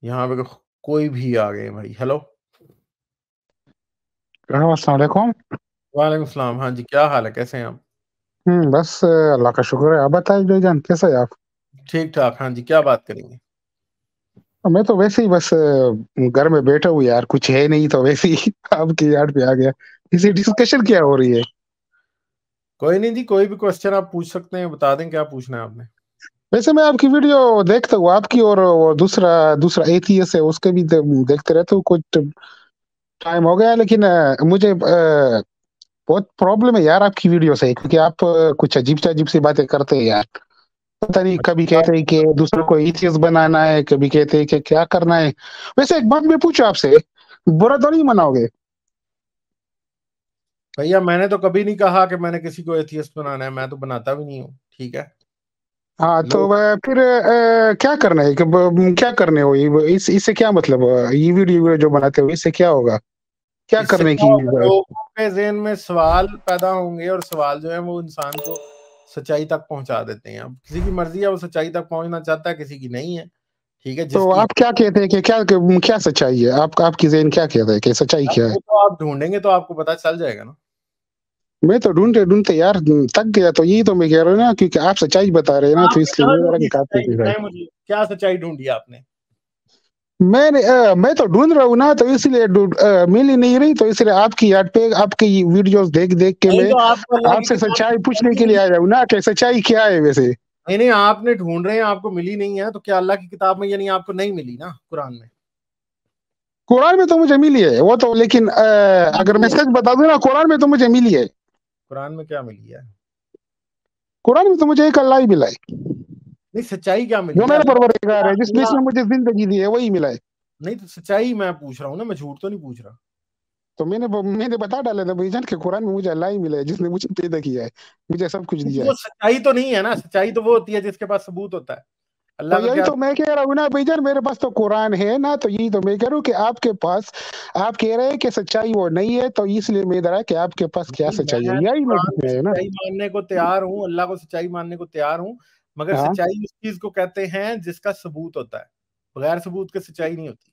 यहाँ पे कोई भी आ गए भाई। हेलो, अस्सलाम वालेकुम। वालेकुम सलाम। हाँ जी, क्या हाल है, कैसे हैं आप? बस अल्लाह का शुक्र है। आप बताइए भाईजान, कैसे हैं आप? ठीक ठाक। हाँ जी, क्या बात करेंगे? मैं तो वैसे ही बस घर में बैठा हूँ यार, कुछ है नहीं तो वैसे ही आपकी याद पे आ गया। इसी डिस्कशन क्या हो रही है? कोई नहीं जी, कोई भी क्वेश्चन आप पूछ सकते हैं, बता दें क्या पूछना है आपने। वैसे मैं आपकी वीडियो देखता हूँ आपकी, और वो दूसरा दूसरा एथीएस है उसके भी देखते रहते हूँ। कुछ टाइम हो गया, लेकिन मुझे बहुत प्रॉब्लम है यार आपकी वीडियो से, क्योंकि आप कुछ अजीब सी बातें करते हैं यार। पता नहीं, कभी कहते हैं कि दूसरों को एथियस्ट बनाना है, कभी कहते हैं कि क्या करना है। वैसे एक बात मैं पूछूं आपसे, बुरा तो नहीं मनाओगे? भैया मैंने तो कभी नहीं कहा कि मैंने किसी को एथियस्ट बनाना है, मैं तो बनाता भी नहीं हूँ, ठीक है। हाँ, तो लोग फिर क्या करना है कि क्या करने हो इससे क्या मतलब, ये वीडियो जो बनाते हो इससे क्या होगा? क्या इससे करने क्या की होगा, लोगों के ज़हन में सवाल पैदा होंगे और सवाल जो है वो इंसान को सच्चाई तक पहुंचा देते हैं। अब किसी की मर्जी है, वो सच्चाई तक पहुंचना चाहता है, किसी की नहीं है। ठीक है, तो जिसकी आप क्या कहते हैं कि क्या क्या सच्चाई है? आपकी ज़हन क्या कहता है कि सच्चाई अब क्या है? वो तो आप ढूंढेंगे तो आपको पता चल जाएगा ना। मैं तो ढूंढते ढूंढते यार थक गया, तो यही तो मैं कह रहा हूँ ना, क्योंकि आप सच्चाई बता रहे हैं ना, तो आपने इसलिए कहाँ मैं ढूंढी कि आपसे सच्चाई, पूछ रहा है। बताएं मुझे, क्या सच्चाई ढूंढी आपने? मैं तो ढूंढ रहा हूँ ना, तो इसलिए मिल ही नहीं रही, तो इसलिए आपकी याद पे आपकी वीडियोस देख देख के नहीं मैं तो आपको अल्लाह की आपसे किताब सच्चाई में पूछने मिली के लिए नहीं? आया हूँ ना कि सच्चाई क्या है वैसे। नहीं नहीं, आपने ढूंढ रहे हैं, आपको मिली नहीं है, तो क्या अल्लाह की किताब में यानी आपको नहीं मिली ना, कुरान में? कुरान में तो मुझे मिली है वो तो, लेकिन क्या अगर मिली मैं है? सच बता दूं ना, कुरान में तो मुझे मिली है। कुरान में क्या मिली है? कुरान में तो मुझे एक अल्लाह ही मिला है, नहीं, सच्चाई क्या मिली जो है? मेरा अल्लाह परवरदिगार है, अल्लाह जिसने मुझे जिंदगी दी है, वही मिला है। नहीं तो सच्चाई मैं पूछ रहा हूँ ना, मैं झूठ तो नहीं पूछ रहा। तो मैंने बता डाला था भाईजान कि कुरान में मुझे अल्लाह ही मिला है, जिसने मुझे पैदा किया है, मुझे सब कुछ नहीं तो दिया है। वो सच्चाई तो नहीं है ना, सच्चाई तो वो होती है जिसके पास सबूत होता है। तो अल्लाह का यही क्या? तो मैं कह रहा हूँ ना भाईजान, मेरे पास तो कुरान है ना, तो यही तो मैं कह रहा हूँ कि आपके पास, आप कह रहे हैं कि सच्चाई वो नहीं है, तो इसलिए मैं इधर आया कि आपके पास क्या नहीं, सच्चाई है, मैं तो यही मैं कुरान की पूछना है ना। सच्चाई मानने को तैयार हूँ, अल्लाह को सच्चाई मानने को तैयार हूँ। मगर हाँ, सच्चाई उस चीज को कहते हैं जिसका सबूत होता है। बगैर सबूत के सच्चाई नहीं होती।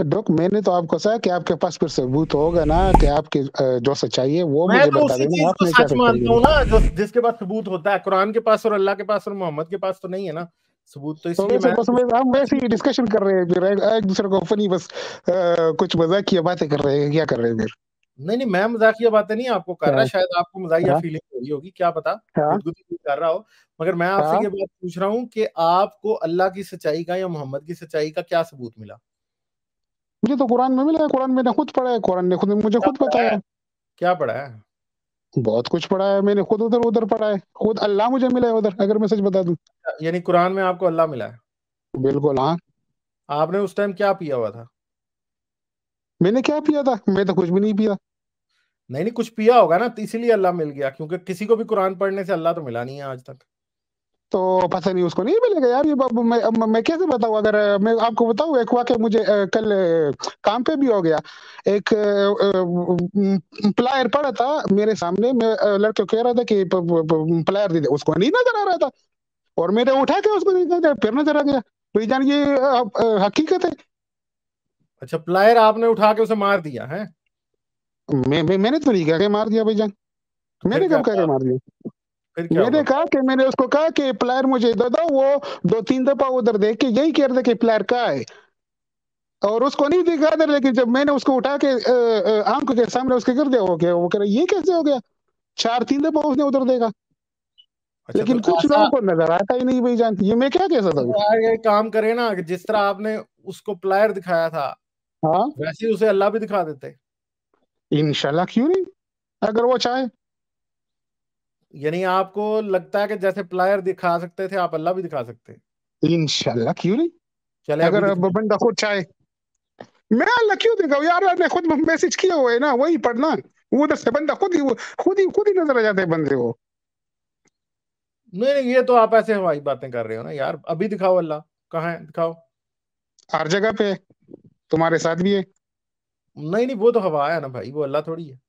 डॉक मैंने तो आपको कहा कि आपके पास फिर सबूत होगा ना, कि आपकी जो सच्चाई है वो मैं मुझे तो बता उसी देना, चीज को आपने क्या सच सच्चाई मानता है। हूँ ना जो जिसके पास सबूत होता है। कुरान के पास और अल्लाह के पास और मोहम्मद के पास तो नहीं है ना सबूत, तो तो इसलिए वैसे मैं बस हम सच वैसे नहीं ही बोल डिस्कशन कर रहे हैं, फिर एक दूसरे को फनी बस कुछ मजाकिया बातें कर रहे हैं, क्या कर रहे हैं फिर? नहीं नहीं, मैं मजाकिया बातें नहीं आपको कर रहा, हाँ, शायद आपको मजाकिया हाँ, फीलिंग हो रही होगी, क्या पता। हाँ, गुदगुदी कर रहा हो। मगर मैं आपसे हाँ। ये बात पूछ रहा हूँ कि आपको अल्लाह की सच्चाई का या मोहम्मद की सच्चाई का क्या सबूत मिला? मुझे तो कुरान में मिला है, कुरान मैंने खुद पढ़ा है, कुरान ने खुद मुझे क्या खुद पढ़ा है? बताया। क्या पढ़ा है? बहुत कुछ पढ़ा है मैंने, खुद उधर उधर पढ़ा है, खुद अल्लाह मुझे मिला है उधर, अगर मैं सच बता दूं। यानी कुरान में आपको अल्लाह मिला है? बिल्कुल, हाँ। आपने उस टाइम क्या पिया हुआ था? मैंने क्या पिया था? मैं तो कुछ भी नहीं पिया। नहीं नहीं, कुछ पिया होगा ना, तो इसीलिए अल्लाह मिल गया, क्योंकि किसी को भी कुरान पढ़ने से अल्लाह तो मिला नहीं है आज तक। तो पता नहीं उसको नहीं मिलेगा यार, ये बाबू मैं कैसे बताऊं? अगर मैं आपको बताऊं एक वाक्य, मुझे कल काम पे भी हो गया। एक प्लायर पड़ा था मेरे सामने, मैं लड़के को कह रहा था कि प्लायर दे दे, उसको नहीं नजर आ रहा था, और मैंने उठा के उसको नहीं नजर, फिर नजर आ गया। तो जान ये हकीकत है। अच्छा, प्लायर आपने उठा के उसे मार दिया है? मैंने तो नहीं कहा कि मार दिया भाईजान, तो फिर मैंने क्या कब कहा कि था? मार दिया? फिर क्या हुआ? मैंने कहा कि मैंने उसको कहा कि प्लेयर मुझे दे दो, वो दो तीन दफा उधर देख के यही कह रहे थे कि प्लेयर कहाँ है, और उसको नहीं दिखा था। लेकिन जब मैंने उसको उठा के आंखों के सामने उसके गिर दिया, हो गया, वो कह रहा ये कैसे हो गया? चार तीन दफा उसने उधर देखा, अच्छा, तो लेकिन कुछ ऐसा लोगों को नजर आता ही नहीं भाई जान, ये मैं क्या कह सकता हूँ? तो यार ये काम करे ना कि जिस तरह आपने उसको प्लायर दिखाया था, हाँ, वैसे ही उसे अल्लाह भी दिखा देते। इंशाल्लाह, क्यों नहीं, अगर वो चाहे। यानी आपको लगता है कि जैसे प्लायर दिखा सकते थे, आप अल्लाह भी दिखा सकते? इंशाल्लाह, क्यों नहीं, चले अभी अगर दिखा। बंदा खुद चाहे। मैं अल्लाह क्यों दिखाऊं यार, ने खुद मैसेज किया हुआ है ना, वही पढ़ना। वो उधर से बंदा खुद ही नजर आ जाता है बंदे को। नहीं नहीं, ये तो आप ऐसे हवाई बातें कर रहे हो ना यार, अभी दिखाओ अल्लाह। कहाँ है, दिखाओ। हर जगह पे है, तुम्हारे साथ भी है। नहीं नहीं, वो तो हवा है ना भाई, वो अल्लाह थोड़ी है।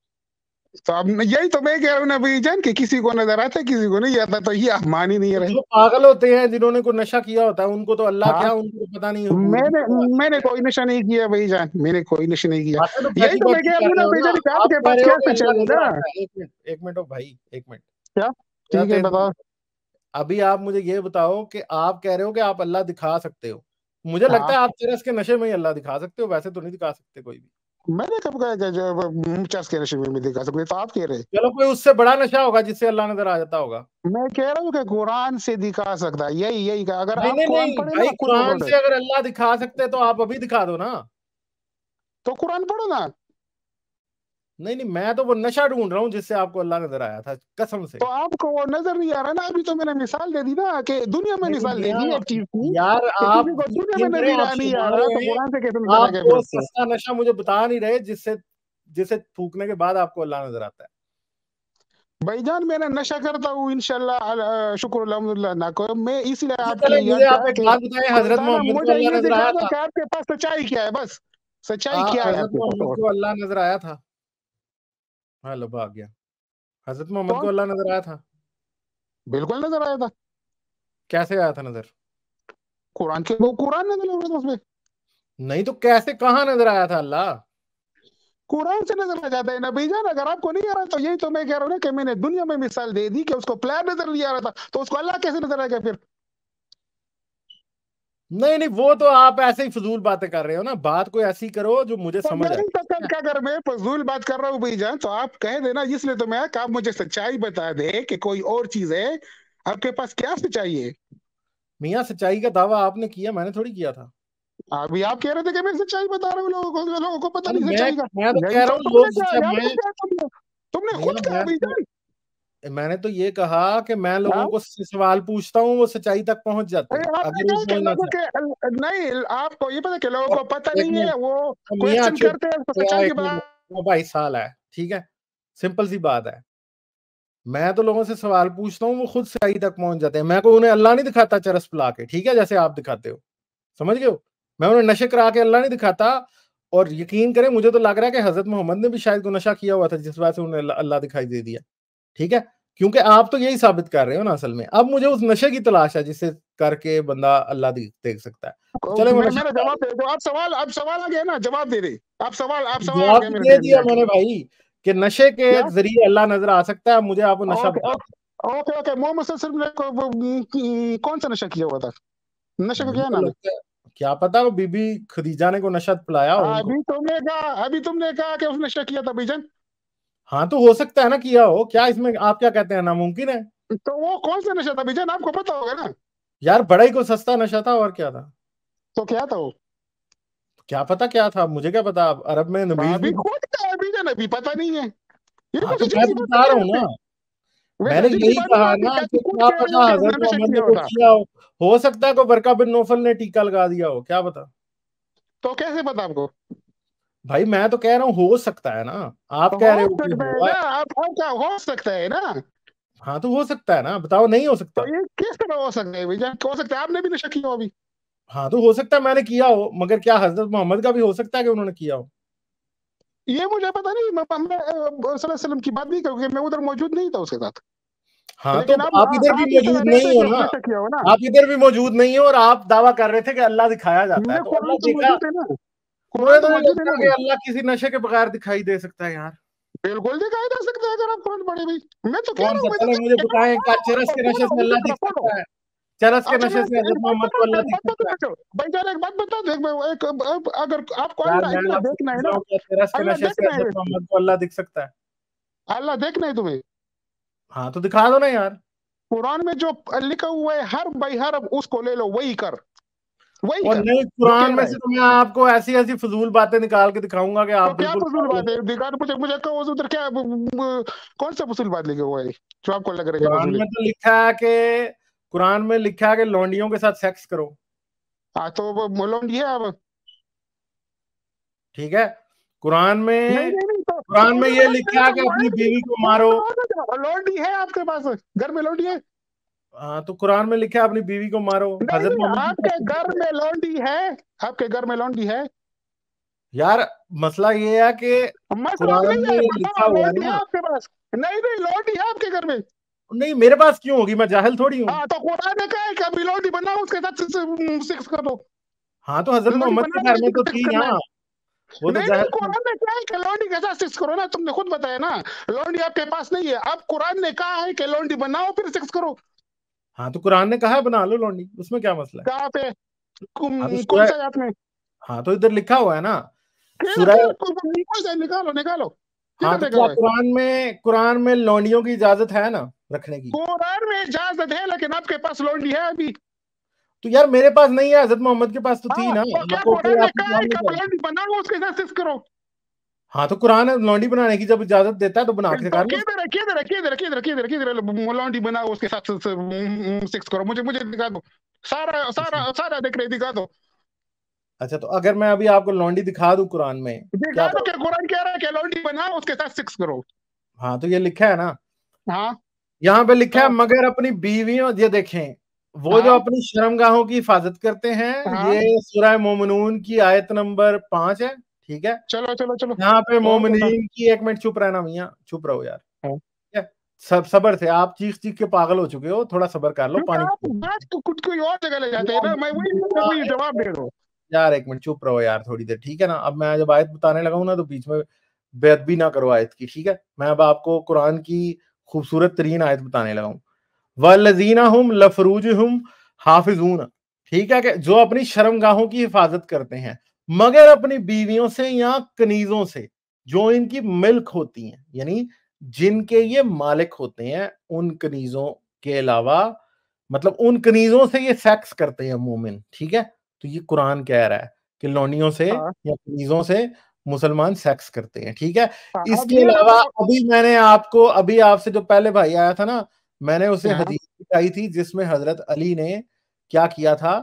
तो अब यही तो मैं कह रहा हूँ ना भाईजान, कि किसी को नजर आता है किसी को नहीं आता, तो ये आप मान ही नहीं तो रहे। जो पागल होते हैं जिन्होंने कोई नशा किया होता है उनको तो अल्लाह हाँ, क्या, उनको तो पता नहीं है हुबूर भी मैंने क्या बात मैंने है। कोई नशा नहीं किया भाईजान, मैंने कोई नशा नहीं किया। बातें तो यही फैकी तो मैं फैकी कह रहा कर हूँ रहे ना हो ना। भाईजान, कि आप आपके कह पास रहे हो क्या कि अल्लाह सच्चाई है नजर ना। आता है। एक मिनट भाई, एक मिनट। क्या? क्या ठीक है, तेज बताओ। अभी आप मुझे ये बताओ कि आप कह रहे हो कि आप अल्लाह दिखा सकते हो। मुझे लगता हाँ, है आप चरस के नशे में ही अल्लाह दिखा सकते हो, वैसे तो नहीं दिखा सकते कोई भी। मैंने कब कहा कि जो चर्च के नशे में भी दिखा सकते, तो आप कह रहे। चलो कोई उससे बड़ा नशा होगा जिससे अल्लाह नजर आ जाता होगा। मैं कह रहा हूँ कि कुरान से दिखा सकता है, यही यही का, अगर नहीं आप नहीं कुरान नहीं पढ़े भाई, ना खुद कुरान बोल रहे, से अगर अल्लाह दिखा सकते तो आप अभी दिखा दो ना। तो कुरान पढ़ो ना। नहीं नहीं, मैं तो वो नशा ढूंढ रहा हूँ जिससे आपको अल्लाह नजर आया था, कसम से। तो आपको वो नजर नहीं आ रहा ना, अभी तो मैंने मिसाल दे दी ना, कि दुनिया में नहीं नहीं मिसाल दे दी मियाँ, एक चीज की, यार कि आप किसी को दुनिया में यकीन करें, नजर आप नहीं आ शर्मा रहा, तो रहे हैं। कुरान से कैसे नजर आ आप गया फिर वो उसको। सस्ता नशा मुझे बता नहीं रहे जिससे जिसे थूकने के बाद आपको अल्लाह नजर आता है। भाईजान मैंने नशा करता हूँ इंशाल्लाह, शुक्र अल्हम्दुलिल्लाह ना को, मैं इसलिए अच्छा आपके चले, लिए मुझे याद किया आप एक कि बात बताएं, हजरत खुदा ना मोहम्मद को मुझे अल्लाह ये नजर दिखा आया दो था? कि आपके पास सच्चाई क्या है, बस सच्चाई क्या है हजरत आपके पास, मोहम्मद और को अल्लाह नजर आया था? हेलो, भाग गया। हजरत मोहम्मद कौन? को अल्लाह नजर आया था? बिल्कुल नजर आया था। कैसे आया था नजर? कुरान के वो कुरान नजर आ रहा था उसमें। नहीं तो कैसे, कहाँ नजर आया था अल्लाह? कुरान से नजर आ जाता है ना भाईजान, अगर आपको नहीं आ रहा तो यही तो मैं कह रहा हूँ ना, कि मैंने दुनिया में मिसाल दे दी कि उसको प्लान नजर नहीं आ रहा था, तो उसको अल्लाह कैसे नजर आ गया फिर। नहीं नहीं, वो तो आप ऐसे ही फजूल बातें कर रहे हो ना, बात कोई ऐसी करो जो मुझे तो समझ आए, नहीं तो ठीक कब है? का, अगर मैं फजूल बात कर रहा हूँ भाईजान, तो आप कह देना, इसलिए तो मैं आप मुझे सच्चाई बता दे कि कोई और चीज है, आपके पास क्या सच्चाई है। मियाँ, सच्चाई का दावा आपने किया, मैंने थोड़ी किया था। अभी आप कह रहे थे कि मैं सच्चाई बता रहा हूँ लोगों को पता अरे नहीं मैं सच्चाई का। मैं तो यही कह रहा तो हूँ तुमने लोग क्या जिससे यार, मैं, तुम क्या तुमने मियाँ खुद कहा भाईजान। मैंने तो ये कहा कि मैं हाँ? लोगों को सवाल पूछता हूँ, वो सच्चाई तक पहुंच जाते अरे हैं आपने अगर वो कहा कि पहुंचना लोगों चाहते के नहीं, आपको ये पता कि लोगों हैं। को पता एक नहीं है, मिनट, वो मियाँ क्वेश्चन चुप, करते हैं, तो मियाँ सच्चाई एक की मिनट, बात। वो भाई साल है, ठीक है, सिंपल सी बात है। मैं तो लोगों से सवाल पूछता हूँ, वो खुद सच्चाई तक पहुंच जाते हैं। मैं को उन्हें अल्लाह नहीं दिखाता चरस पिला के, ठीक है, जैसे आप दिखाते हो, समझ गए हो? मैं उन्हें नशे करा के अल्लाह नहीं दिखाता। और यकीन करें, मुझे तो लग रहा है कि हजरत मोहम्मद ने भी शायद कोई नशा किया हुआ था जिस वजह से उन्हें अल्लाह दिखाई दे दिया, ठीक है? क्योंकि आप तो यही साबित कर रहे हो ना असल में। अब मुझे उस नशे की तलाश है जिससे करके बंदा अल्लाह देख सकता है। तो चले वो मैं नशा मेरा बता जवाब दो। दे दो, आप सवाल आ गया ना, जवाब दे दे। आप सवाल आ जवाब गया तो मेरे दे जहन में दिया आके। मैंने भाई, कि नशे के क्या? जरिए अल्लाह नजर आ सकता है। मुझे आप वो नशा ओके बता ओके ओके ओके, मोहम्मद सल्लल्लाहु अलैहि वसल्लम ने कौन सा नशा किया हुआ था, नशे दो। का मुझे क्या तो नाम है। लगता है, क्या पता, वो बीबी खदीजा ने को नशा पिलाया हो उनको। अभी तुमने कहा कि उसने नशा किया था भाईजान। हाँ तो हो सकता है ना किया हो, क्या इसमें आप क्या कहते हैं, नामुमकिन है? तो वो कौन सा नशा था भाईजान, आपको पता होगा ना। यार बड़ा ही को सस्ता नशा था, और क्या था? तो क्या था वो। क्या पता क्या था, मुझे क्या पता, अरब में नबीज अभी भी। खुद का है भाईजान, अभी पता नहीं है, ये हाँ कुछ तो अजीब मैं सी तो बात बता नहीं रहा है हूँ ना, आपकी। वैसे मैंने अजीब सी यही बात नहीं है कहा आपकी, ना क्या कि खुद क्या कह रहे हो पता कि हजरत उसने नशा मोहम्मद किया ने हुआ को था। किया हो सकता है को बरका बिन नौफल ने टीका लगा दिया हो, क्या पता। तो कैसे पता आपको। भाई मैं तो कह रहा हूँ हो सकता है ना, आप तो कह हो रहे हो कि सकता है हुआ है। ना, आप क्या हो सकता है ना। हाँ तो हो सकता है ना, बताओ नहीं हो तो सकता? ये किस तरह हो सकता है भाईजान, हो सकता है आपने भी नशा किया हो अभी। हाँ तो हो सकता है मैंने किया हो, मगर क्या हजरत मोहम्मद का भी हो सकता है कि उन्होंने किया हो? ये मुझे पता नहीं, मैं सल्लल्लाहु अलैहि वसल्लम की बात नहीं करूँगी, मैं उधर मौजूद नहीं था उसके साथ। हाँ तो लेकिन आप इधर भी आप ये कह मौजूद रहे नहीं थे हो कि ना, उसने नशा किया हो ना। आप इधर भी मौजूद नहीं हो, और आप दावा कर रहे थे कि अल्लाह दिखाया जाता है, मुझे तो अल्लाह कुरान तो देखा? मौजूद है ना, मुझे कुरान तो तो नहीं मौजूद है लगता ना कि भाई। अल्लाह किसी नशे के बगैर दिखाई दे सकता है यार। बिल्कुल दिखाई दे सकता है अगर आप कुरान पढ़े भाई। मैं तो कह कौन रहा सा, हूँ, मैं तो चले मुझे बताएं, क्या चरस के नशे पढ़ो से अल्लाह इसी तरह दिख पढ़ो। सकता है? चरस के अच्छा मैं नशे से एक हजरत बात मोहम्मद को बता अल्लाह एक दिख बात बता सकता है? दो भाई जान, एक बात बता दो, अगर आपको यार अल्लाह मैं इतना आपसे देखना पूछ है रहा ना, हूँ, क्या चरस के अल्लाह नशे से देखना हजरत है, मोहम्मद को अल्लाह दिख सकता है? अल्लाह देखना है तुम्हें। हाँ तो दिखा दो ना यार। कुरान में जो लिखा हुआ है हर बाई हर, उसको ले लो, वही और कर नहीं, जो कुरान कह में रहा है। से तो मैं आपको ऐसी ऐसी फजूल बातें निकाल के दिखाऊंगा कि आप तो क्या बिल्कुल फजूल पागल बात हो है, जाएंगे। दिखा मुझे मुझे कहो उधर क्या कौन सा फजूल बात लिखा हुआ है जो आपको लग रहा है कि कुरान फजूल है। में तो लिखा है कि, कुरान में लिखा है कि लौंडियों के साथ सेक्स करो, हाँ तो वो लौंडी है अब। ठीक है? कुरान नहीं में, नहीं नहीं, तो कुरान में उधर ये मत लिखा गए है तो कि अपनी बीवी को एक मारो। तो और ना जाओ, लौंडी है आपके पास, घर में लौंडी है। हाँ तो कुरान में लिखा है अपनी बीवी को मारो, नहीं हजरत नहीं, मोहम्मद की आपके घर तस्वीर। में लौंडी है, आपके घर में लौंडी है। यार मसला ये है कि मसला कुरान नहीं में है, ये लिखा बताओ, हुआ है लौंडी है ना। आपके पास? नहीं नहीं, लौंडी है आपके घर में? नहीं मेरे पास क्यों होगी, मैं जाहिल थोड़ी हूँ। हाँ, तो कुरान ने कहा है कि अभी लौंडी बनाओ, उसके साथ सेक्स कर दो। हाँ तो हजरत लौंडी मोहम्मद के बनाना घर है में तो तो सेक्स थी ना, करना है। वो तो नहीं नहीं, जाहिल थी। कुरान ने कहा है कि लौंडी के साथ सेक्स करो ना, तुमने खुद बताया ना। लौंडी आपके पास नहीं है, अब कुरान ने कहा है कि लौंडी बनाओ फिर सेक्स करो। हाँ तो कुरान ने कहा है बना लो लौंडी, उसमें क्या मसला है। कहाँ पे? हाँ तो कौन सूरह, सा आयत में? हाँ तो इधर लिखा हुआ है ना फिर सूरह। फिर कौन सा? निकालो निकालो, हाँ किधर तो लिखा क्या हुआ है? कुरान में लौंडियों की इजाजत है ना रखने की। कुरान में इजाजत है, लेकिन आपके पास लौंडी है अभी? तो यार मेरे पास नहीं है, हजरत मोहम्मद के पास तो थी हाँ, ना। तो क्या आपको कुरान कोई ने आपकी कहा है प्रॉब्लम कि क्या आप है। लौंडी बनाओ, उसके साथ सेक्स करो? हाँ तो कुरान लौंडी बनाने की जब इजाजत देता है तो बना के तो कर लो। किधर है, किधर है, किधर है, किधर किधर किधर लौंडी बनाओ, उसके साथ सेक्स करो? मुझे मुझे दिखा दो, सारा सारा सारा देख रहे, दिखा दो। अच्छा तो अगर मैं अभी आपको लौंडी दिखा दूं कुरान में, क्या दिखा दो, करो। क्या कुरान कह रहा है कि लौंडी बनाओ, उसके साथ सेक्स करो? हाँ तो ये लिखा है ना, हाँ यहाँ पे लिखा है तो मगर अपनी बीवियों, ये देखें वो जो हाँ अपनी शर्मगाहों की हिफाजत करते हैं। हाँ, ये सूरह मोमिनून की आयत नंबर 5 है, ठीक है। चलो चलो चलो। यहाँ पे और बता। मोमिनीन की, एक मिनट चुप रहना मियाँ, चुप रहो यार, हाँ। ठीक है। सब सबर से, आप चीख चीख के पागल हो चुके हो, थोड़ा सबर कर लो, क्योंकि पानी आप पियो। बात को कुछ कोई और जगह ले जाते हैं ना, मैं वही वही मियाँ, जवाब दे दो। यार एक मिनट चुप रहो यार थोड़ी देर, ठीक है ना। अब मैं जब आयत बताने लगा हूं ना तो बीच में बेअदबी ना करो आयत की, ठीक है। मैं अब आपको कुरान की खूबसूरत तरीन आयत बताने लगा हूं। वल्लज़ीना हुम लफरूजुहुम हाफिजून, ठीक है, कि जो अपनी शर्मगाहों की हिफाजत करते हैं मगर अपनी बीवियों से या कनीजों से जो इनकी मिल्क होती हैं, यानी जिनके ये मालिक होते हैं, उन कनीजों के अलावा, मतलब उन कनीजों से ये सेक्स करते हैं मोमिन, ठीक है। तो ये कुरान कह रहा है कि लौंडियों से हाँ या कनीजों से मुसलमान सेक्स करते हैं, ठीक है। हाँ, अब इसके ये अलावा बताओ। अभी मैंने आपको, अभी आपसे जो पहले भाई आया था ना, मैंने उसे हाँ हदीस दिखाई थी जिसमें हजरत अली ने क्या किया था।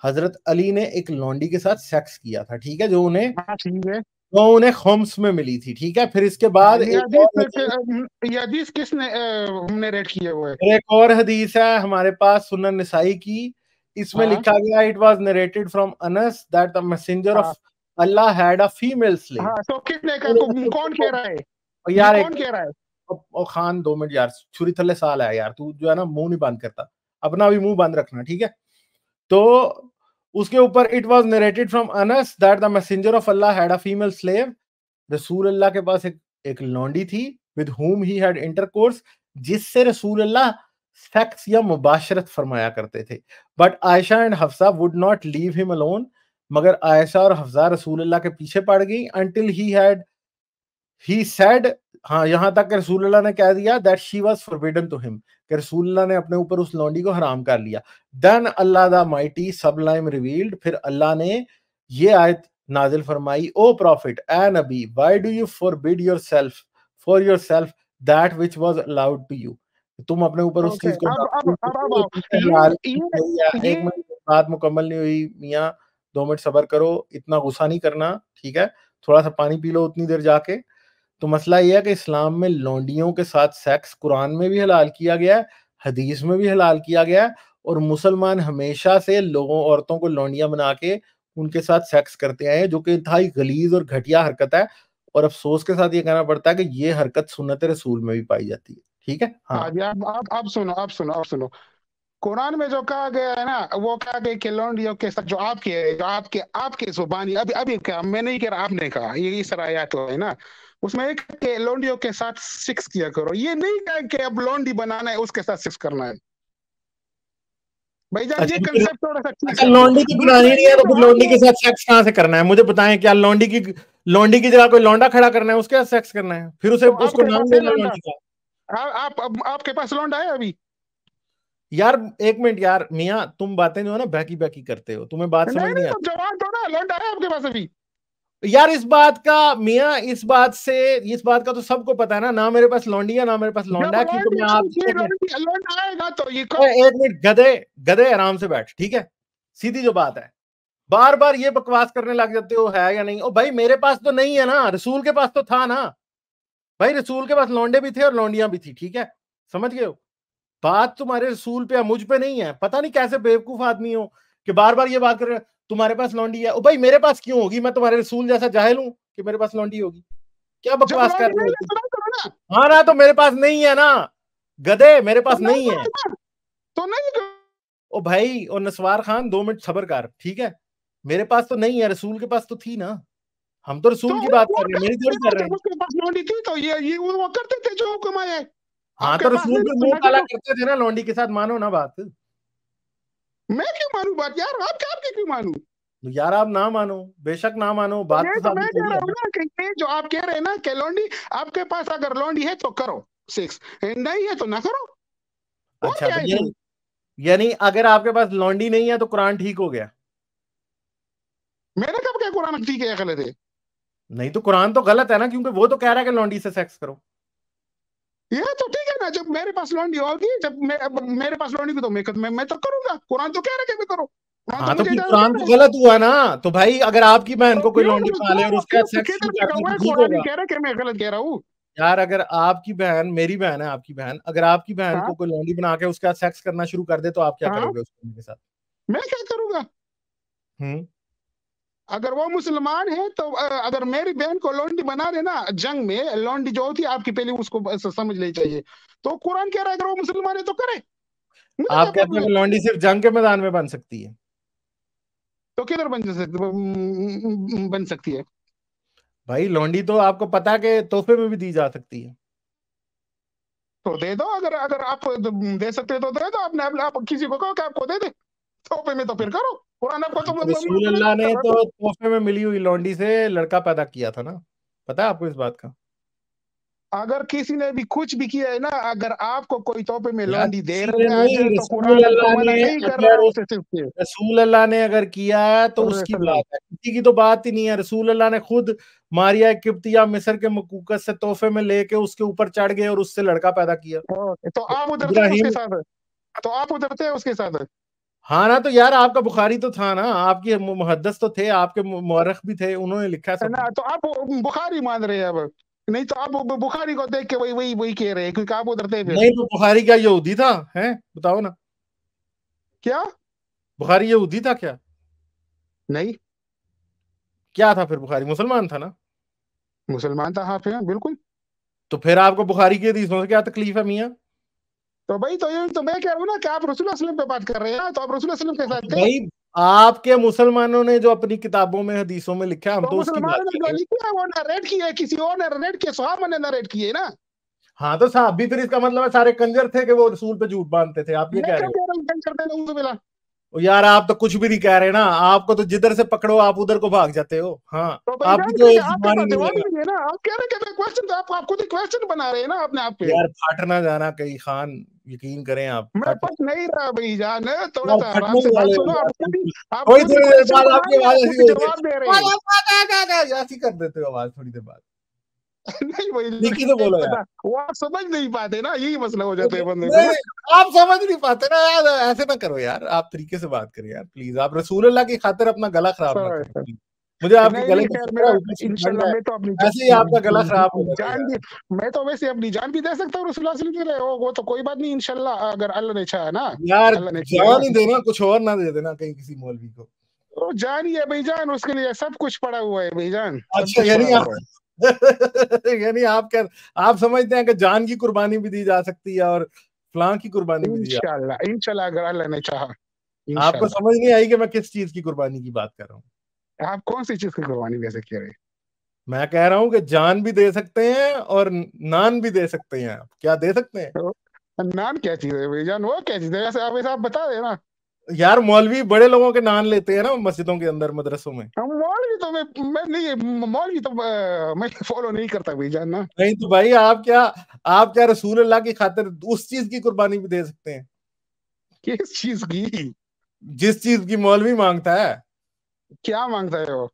हजरत अली ने एक लौंडी के साथ सेक्स किया था, ठीक है, हाँ, ठीक है। जो उन्हें खुम्स में मिली थी, ठीक है। फिर इसके हाँ, बाद एक और हदीस, ये हदीस किसने हमने रेड किया हुआ है? एक और हदीस है हमारे पास सुनन निसाई की। इसमें हाँ लिखा गया, it was narrated from Anas that the messenger हाँ of Allah had a female slave. हाँ, तो किसने का कौन कह रहा है? ये यार एक कौन कह रहा है? ओ खान 2 मिनट यार, छुरी थल्ले साल है यार, तू जो है ना मुंह नहीं बंद करता, अपना भी मुंह बंद रखना, ठीक है। तो उसके ऊपर it was narrated from Anas that the messenger of Allah had a female slave. रसूल अल्लाह के पास एक लौंडी थी with whom he had intercourse, जिससे रसूल अल्लाह सेक्स या मुबाशरत फरमाया करते थे। But Ayesha and Hafsa would not leave him alone, मगर आयशा और हफ्सा रसूल अल्लाह के पीछे पड़ गई अंटिल ही सेड, हाँ यहां तक कि रसूल अल्लाह ने कह दिया that she was forbidden to him, कि रसूल अल्लाह ने अपने ऊपर उस लौंडी को हराम कर लिया। Then Allah the mighty sublime revealed, फिर अल्लाह ने ये आयत नाजिल फरमाई, ओ प्रॉफिट ए नबी why do you forbid yourself for yourself that which was allowed to you, तुम अपने ऊपर उस ओके, चीज को अब आओ। हलाल ये एक मिनट, बात मुकम्मल नहीं हुई मियाँ, 2 मिनट सबर करो, इतना गुस्सा नहीं करना, ठीक है। थोड़ा सा पानी पी लो उतनी देर जाके। तो मसला ये है कि इस्लाम में लौंडियों के साथ सेक्स कुरान में भी हलाल किया गया है, हदीस में भी हलाल किया गया है, और मुसलमान हमेशा से लोगों औरतों को लौंडियां बना के उनके साथ सेक्स करते आए हैं, जो कि इंतहाई गलीज और घटिया हरकत है। और अफसोस के साथ ये कहना पड़ता है कि ये हरकत सुन्नत रसूल में भी पाई जाती है, ठीक है। हाँ हाँ जी, अब सुनो, अब सुनो, अब सुनो। कुरान में जो कहा गया है ना, वो कहा गया कि लौंडियों के साथ, जो आपके आपके जुबानी, अभी अभी कहा, मैं नहीं कह रहा, आपने कहा, ये इस तरह आया तो है ना। उसमें एक के लौंडियों के साथ सेक्स किया करो, ये नहीं कहा कि अब लौंडी बनाना है उसके साथ सेक्स करना है। भाईजान, ये अच्छा फिर, कंसेप्ट थोड़ा सा ठीक अच्छा कर लो। लौंडी की बनानी दूसरा, नहीं है ये तो जो फिर लौंडी आपने, के साथ सेक्स कहाँ से करना है, मुझे बताएं। क्या लौंडी की जगह कोई लौंडा खड़ा करना है, उसके साथ सेक्स करना है, फिर उसे तो उसको आपके नाम पास है देना है लौंडा? लौंडी का। आपके पास लौंडा है अभी? यार एक मिनट यार मियाँ, तुम बातें जो है ना बहकी बहकी करते हो, तुम्हें बात समझ नहीं नहीं नहीं, तो आती। जवाब दो ना, लौंडा है आपके पास अभी? यार इस बात का मियाँ, इस बात का तो सबको पता है ना, ना मेरे पास लौंडी है ना मेरे पास लौंडा जब है, क्योंकि लौंडी मैं आप आएगी, एक मिनट, लौंडा आएगा तो ये एक मिनट गधे, गधे आराम से बैठ, ठीक है। सीधी जो बात है, बार बार ये बकवास करने लग जाते हो है या नहीं। ओ भाई मेरे पास तो नहीं है ना, रसूल के पास तो था ना। भाई रसूल के पास लौंडे भी थे और लौंडियां भी थी, ठीक है, समझ गए हो। बात तुम्हारे रसूल पे या मुझ पे नहीं है, पता नहीं कैसे बेवकूफ आदमी हो कि बार बार ये बात कर रहे हो। तुम्हारे पास लौंडी है। ओ भाई मेरे पास क्यों होगी? मैं तुम्हारे रसूल जैसा जाहिल हूँ कि मेरे पास लौंडी होगी? क्या बकवास कर रहे हो? हाँ ना, तो मेरे पास नहीं है ना गधे, मेरे पास नहीं है तो नहीं। ओ भाई, और नसवार खान 2 मिनट सब्र कर, ठीक है? मेरे पास तो नहीं है, रसूल के पास तो थी ना। हम तो रसूल की बात कर रहे हैं, मेरी थोड़ी कर रहे हैं। उसके पास लौंडी थी तो ये वो करते थे जो कमाए। हाँ तो रसूल फिर मुंह काला करते थे ना लौंडी के साथ, मानो ना बात। मैं क्यों मानू बात यार? आपके क्यों मानू? तो यार आप ना मानो, बेशक ना मानो, बात तो मैं साबित कह हो रहा गई हूँ ना कि जो आप कह रहे हैं ना कि लौंडी, आपके पास अगर लौंडी है तो करो सेक्स, नहीं है तो ना करो। और अच्छा, क्या तो इसमें? यानी अगर आपके पास लौंडी नहीं है तो कुरान ठीक हो गया? मैंने कब क्या कुरान ठीक है गलत है? नहीं तो कुरान तो गलत है ना, क्योंकि वो तो कह रहा है कि लौंडी से सेक्स करो। ये तो ठीक है ना, जब मेरे पास लौंडी होगी, जब मेरे पास लौंडी तो मैं तो करूंगा। कुरान तो कह रहा है कि मैं करूं। कुरान हाँ तो तो मुझे फिर इजाजत दे कुरान रहा तो है। गलत हुआ ना। तो भाई अगर आपकी बहन तो को कोई क्यों लौंडी बना ले और उसके साथ सेक्स शुरू कर दे तो ठीक कुरान ही होगा? कह रहा है कि मैं गलत कह रहा हूँ? यार अगर आपकी बहन, मेरी बहन है आपकी बहन, अगर आपकी बहन हाँ को कोई लौंडी बना के उसके साथ सेक्स करना शुरू कर दे तो आप क्या हाँ, करोगे उसके साथ? मैं क्या करूंगा? हम्म। अगर वो मुसलमान है तो अगर मेरी बहन को लौंडी बना देना जंग में, लौंडी जो होती है आपकी, पहले उसको समझ लेनी चाहिए। तो कुरान कह रहा है अगर वो मुसलमान है तो करे, मुझे क्या आप कहते प्रॉब्लम हैं है? कि लौंडी सिर्फ जंग के मैदान में बन सकती है? तो किधर बन सकती है? भाई लौंडी तो आपको पता है कि तोहफे में भी दी जा सकती है। तो दे दो, अगर अगर आप दे सकते हो तो दे दो। आपने आप किसी को कहो कि आपको दे दे तोहफे में, तो फिर करो। कुरान आपको तो तो रसूल अल्लाह ने तो तोहफे में मिली हुई लौंडी से लड़का पैदा किया था ना, पता है आपको इस बात का? अगर किसी ने भी कुछ भी किया है ना, अगर आपको कोई तोहफे में यार लौंडी दे किसी ने रहा है नहीं, तो कुरान आपको मना नहीं कर रहा है उससे सिर्फ। रसूल अल्लाह ने अगर किया है तो उसकी बात है, किसी की तो बात ही नहीं है। रसूल अल्लाह ने खुद मारिया किब्तिया मिस्र के मकूकत से तोहफे में लेके उसके ऊपर चढ़ गए और उससे लड़का पैदा किया। तो आप उधर थे उसके इब्राहिम। साथ? तो आप उधर थे उसके साथ? हाँ ना, तो यार आपका बुखारी तो था ना, आपके मुहद्दिस तो थे, आपके मुअर्रिख भी थे, उन्होंने लिखा है है सब ना, कुछ। तो आप बुखारी मान रहे हैं अब? नहीं तो आप बुखारी को देख के वही वही वही कह रहे हैं क्योंकि आप उधर थे फिर। नहीं तो बुखारी क्या यहूदी था? हैं, बताओ ना। क्या? बुखारी यहूदी था क्या? नहीं, क्या था फिर? बुखारी मुसलमान था ना? मुसलमान था, हाँ फिर बिल्कुल। तो फिर आपको बुखारी की हदीसों से क्या तकलीफ है मियाँ? तो भाई तो ये तो मैं कह रहा हूँ ना कि आप रसूल सल्लम पे बात कर रहे हैं, तो आप रसूल सल्लम के साथ तो थे। भाई आपके मुसलमानों ने जो अपनी किताबों में हदीसों में लिखा है, हम तो तो उसकी बात मुसलमानों ने कर जो रहे हैं। लिखी है वो नरेट की है, किसी और ने नरेट किया, सहाबा ने नरेट की है ना। हाँ तो साहब भी, फिर इसका मतलब है सारे कंजर थे कि वो रसूल पे झूठ बांधते थे, आप ये मैं कह क्या रहे हो? कह रहा हूँ, करते हैं उनको मिला। ओ यार आप तो कुछ भी नहीं कह रहे ना, आपको तो जिधर से पकड़ो आप उधर को भाग जाते हो। हाँ, तो भाई आपकी जान तो फिर एक आपके जुबान ही पास नहीं जवाब ही लगा। नहीं है ना। आप कह रहे हैं क्वेश्चन, तो आप खुद ही क्वेश्चन बना रहे हैं ना अपने आप पे। यार फट ना जाना कहीं खान, यकीन करें आप मैं फट ना। पच नहीं रहा भाई जान, थोड़ा यार सा आराम फटने से ही बात वाले हो सुनो। यार, आप थोड़ी खुद ही थोड़ी देर क्वेश्चन बाद बना आपकी रहे हैं आवाज और खुद ऐसी ही होती जवाब दे रहे हैं। है, ऐसी कर देते हो आवाज थोड़ी देर बाद। नहीं भाई, ठीक से नहीं बोलो यार। पता, वो आप समझ नहीं पाते ना, यही मसला हो जाता है बंदे को ना। नहीं, आप समझ नहीं पाते ना यार, ऐसे ना करो यार, आप तरीके से बात करिए यार प्लीज। आप रसूल अल्लाह की खातिर अपना गला खराब ना करें सर, प्लीज। मुझे आपके नहीं गले नहीं, में खैर शुक्र है, मेरा ऊपर से ठंड इंशाल्लाह, है, मैं तो अपनी ऐसे ही आपका गला खराब हो जाएगा जान भी, यार। मैं तो वैसे अपनी जान भी दे सकता हूँ रसूलुल्लाह सल्लल्लाहु अलैहि वसल्लम के लिए। वो तो कोई बात नहीं, इंशाल्लाह अगर अल्लाह ने चाहा ना। यार अल्लाह ने किया जान ना, ही देना, कुछ और ना दे देना कहीं किसी मौलवी को। तो जान ही है भाईजान, उसके लिए सब कुछ पड़ा हुआ है भाईजान, सब अच्छा कुछ यानी पड़ा आप हुआ है। यानी आप समझते हैं कि जान की कुर्बानी भी दी जा सकती है और फलां की कुर्बानी भी दी जा सकती इंशाल्लाह इंशाल्लाह अगर अल्लाह ने चाहा, है। आपको इंशाल्लाह। समझ नहीं आई कि मैं किस चीज की कुर्बानी की बात कर रहा हूँ? आप कौन सी चीज की कुर्बानी वैसे कह रहे मैं कह रहा हूँ कि जान भी दे सकते हैं और नान भी दे सकते हैं। आप क्या दे सकते हैं? हो? तो नाम क्या चीज है भाईजान? वो क्या चीज है वैसे? आप वैसे आप बता देना। यार मौलवी बड़े लोगों के नान लेते हैं ना मस्जिदों के अंदर, मदरसों में। हम मौलवी तो मैं नहीं, मौलवी तो मैं फॉलो नहीं करता भाईजान ना। नहीं तो भाई आप क्या रसूल अल्लाह की खातिर उस चीज की कुर्बानी भी दे सकते हैं किस चीज की? जिस चीज की मौलवी मांगता है? क्या मांगता है वो?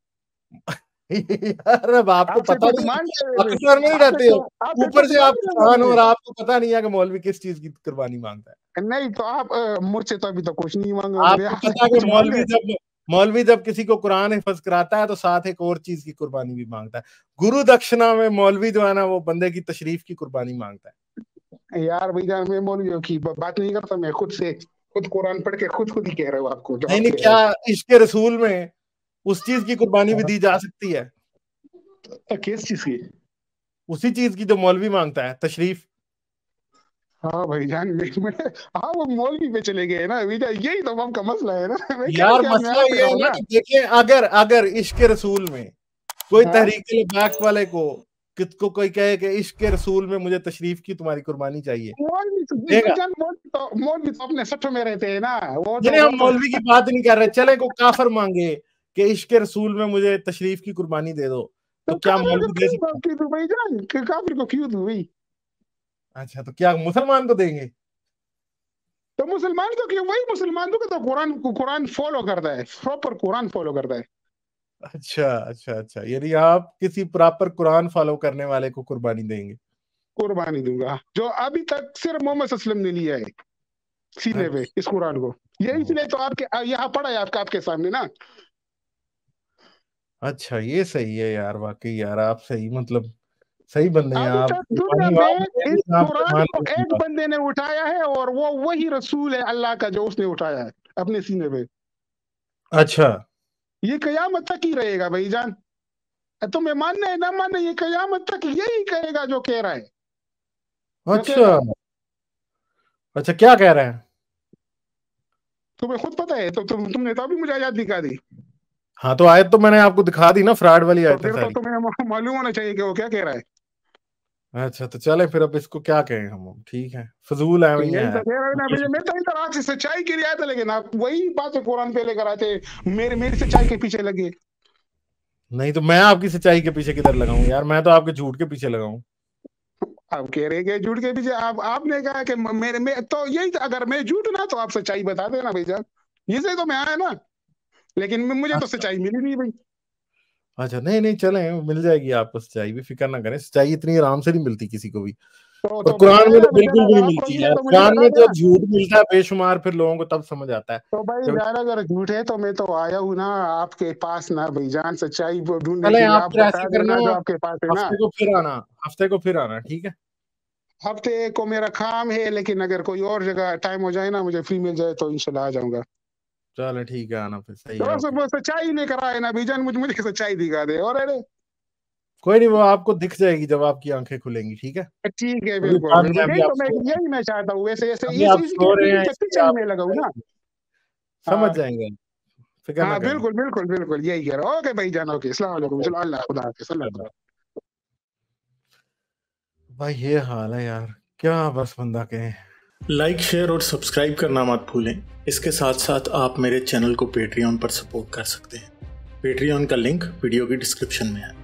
यार अब आपको आपसे पता कुछ नहीं, मांग अक्सर में ही रहते हो, आपसे ऊपर कुछ से आप मांग किसान हो रहे और आपको पता नहीं है कि मौलवी किस चीज की कुर्बानी मांगता है। नहीं तो आप मुझसे तो अभी तो कुछ नहीं मांगे उन्होंने, आपको आपसे पता है कि कुछ मांगे? मौलवी जब किसी को कुरान हिफ्ज कराता है तो साथ एक और चीज की कुर्बानी भी मांगता है। गुरु दक्षिणा में मौलवी जो है ना, वो बंदे की तशरीफ की कुर्बानी मांगता है। यार भाईजान, मैं मौलवियों की बात नहीं करता, मैं खुद से खुद कुरान पढ़ के खुद ही कह रहे हो आपको जो नहीं आप नहीं, कह क्या रहे इश्क रसूल में उस चीज की कुर्बानी भी हो। दी जा सकती है? किस चीज की? उसी चीज की जो मौलवी मांगता है, तशरीफ। हाँ भाईजान हाँ वो मौलवी पे चले गए ना भैया, यही तो आपका मसला है ना मैं क्या यार क्या मैं मसला आप पे ये रहा है हूँ ना ना। कि देखिए, अगर अगर इश्क रसूल में कोई हाँ तहरीक बैक वाले को किसको कोई कहे कि इश्क रसूल में मुझे तशरीफ की तुम्हारी कुर्बानी चाहिए, मौलवी तो देगा? भाईजान, मौलवी तो अपने सठ में रहते हैं ना। नहीं हम वो तो मौलवी की बात नहीं कर रहे, चले को काफर मांगे कि इश्क रसूल में मुझे तशरीफ की कुर्बानी दे दो, तो क्या काफिर को मौलवी दे क्यों सकता है? क्यों दूं भाईजान, काफिर को क्यों दूं भाई? अच्छा, तो क्या मुसलमान को देंगे? तो मुसलमान तो क्यों, वही मुसलमान तो कुरान कुरान फॉलो करता है, प्रॉपर कुरान फॉलो करता है। अच्छा अच्छा अच्छा, यानी आप किसी प्रॉपर कुरान फॉलो करने वाले को कुर्बानी देंगे? कुर्बानी दूंगा जो अभी तक सिर्फ मोहम्मद सल्लम ने लिया है सीने पे इस कुरान को। यही इसलिए तो आपके यहाँ पड़ा है आपके सामने ना। अच्छा, ये सही है यार, वाकई यार आप सही, मतलब सही बंदे हैं अभी आप। तक दुनिया कुर्बानी में वाले इस भी आपसे कुरान मान को एक लूंगा। बंदे ने उठाया है और वो वही रसूल है अल्लाह का जो उसने उठाया है अपने सीने पे। अच्छा ये कयामत तक ही रहेगा भाईजान। तुम्हें मानना है ना मानना, ये कयामत तक यही कहेगा जो कह रहा है, जो कहता अच्छा है। अच्छा, क्या कह रहे हैं? तुम्हें खुद पता है तो तुमने तो अभी मुझे आजाद दिखा दी। हाँ, तो आयत तो मैंने आपको दिखा दी ना, फ्रॉड वाली तो आयत है फिर तो सारी। तुम्हें मालूम होना चाहिए कि वो क्या कह रहा है। अच्छा, तो चले फिर, अब इसको क्या कहें हम, ठीक है, फजूल है तो वही यही है। तो कह रहा है ना भैया, मैं तो इधर आपसे सच्चाई के लिए आया था लेकिन आप वही बातें कुरान पे लेकर आते, मेरी सच्चाई के पीछे लगे। नहीं तो मैं आपकी सच्चाई के पीछे किधर लगाऊं यार, मैं तो आपके झूठ के पीछे लगाऊं। आप कह रहे हैं झूठ के पीछे, आपने कहा कि मेरे में तो यही था, अगर मैं झूठ ना तो आप सच्चाई बता देना भैया, इसे तो मैं आया ना। लेकिन मुझे तो अच्छा सच्चाई मिली नहीं भाई। अच्छा, नहीं नहीं, चले, मिल जाएगी आपको सच्चाई भी, फिक्र ना करें, सच्चाई इतनी आराम से नहीं मिलती किसी को भी। और तो कुरान में बताया तो ना भैया, बिल्कुल भी अगर नहीं आपको मिलती मिले यार, तो मुझे कुरान बता में तो देना। झूठ मिलता है बेशुमार, फिर लोगों को तब समझ आता है तो भाई जब। यार अगर झूठ है तो मैं तो आया हूँ ना आपके पास ना भाईजान, सच्चाई ढूंढने चले, के लिए, आप आप फिर ऐसे बता करना, देना जो आपके पास है ना। हफ्ते को फिर आना, हफ्ते को फिर आना, ठीक है? हफ्ते को मेरा काम है, लेकिन अगर कोई और जगह टाइम हो जाए ना, मुझे फ्री मिल जाए तो इंशाल्लाह आ जाऊंगा। चलो ठीक है, आना फिर, सही है, तो ओके। वो सच्चाई लेकर आए ना भाईजान, मुझे सच्चाई दिखा दे। और अरे कोई नहीं, वो आपको दिख जाएगी जब आपकी आंखें खुलेंगी, ठीक है? ठीक है, अभी बिल्कुल बाद में, बिल्कुल, अभी यही आप तो मैं सो रहे हैं, यही मैं चाहता हूँ वैसे ऐसे अभी आप इसके सो रहे हैं, पीछे इसलिए ही आप मैं लगाऊँ ना। समझ हाँ जाएंगे, फिक्र ना हाँ करें। बिल्कुल बिल्कुल बिल्कुल, यही कह रहा हूँ। ओके भाईजान, ओके, अस्सलाम वालेकुम, ओके, चलो अल्लाह खुदा हाफिज़, अल्लाह खुदा। भाई ये हाल है यार, क्या बस बंदा कहे। लाइक, शेयर और सब्सक्राइब करना मत भूलें। इसके साथ साथ आप मेरे चैनल को पेट्रियन पर सपोर्ट कर सकते हैं। पेट्रियन का लिंक वीडियो की डिस्क्रिप्शन में है।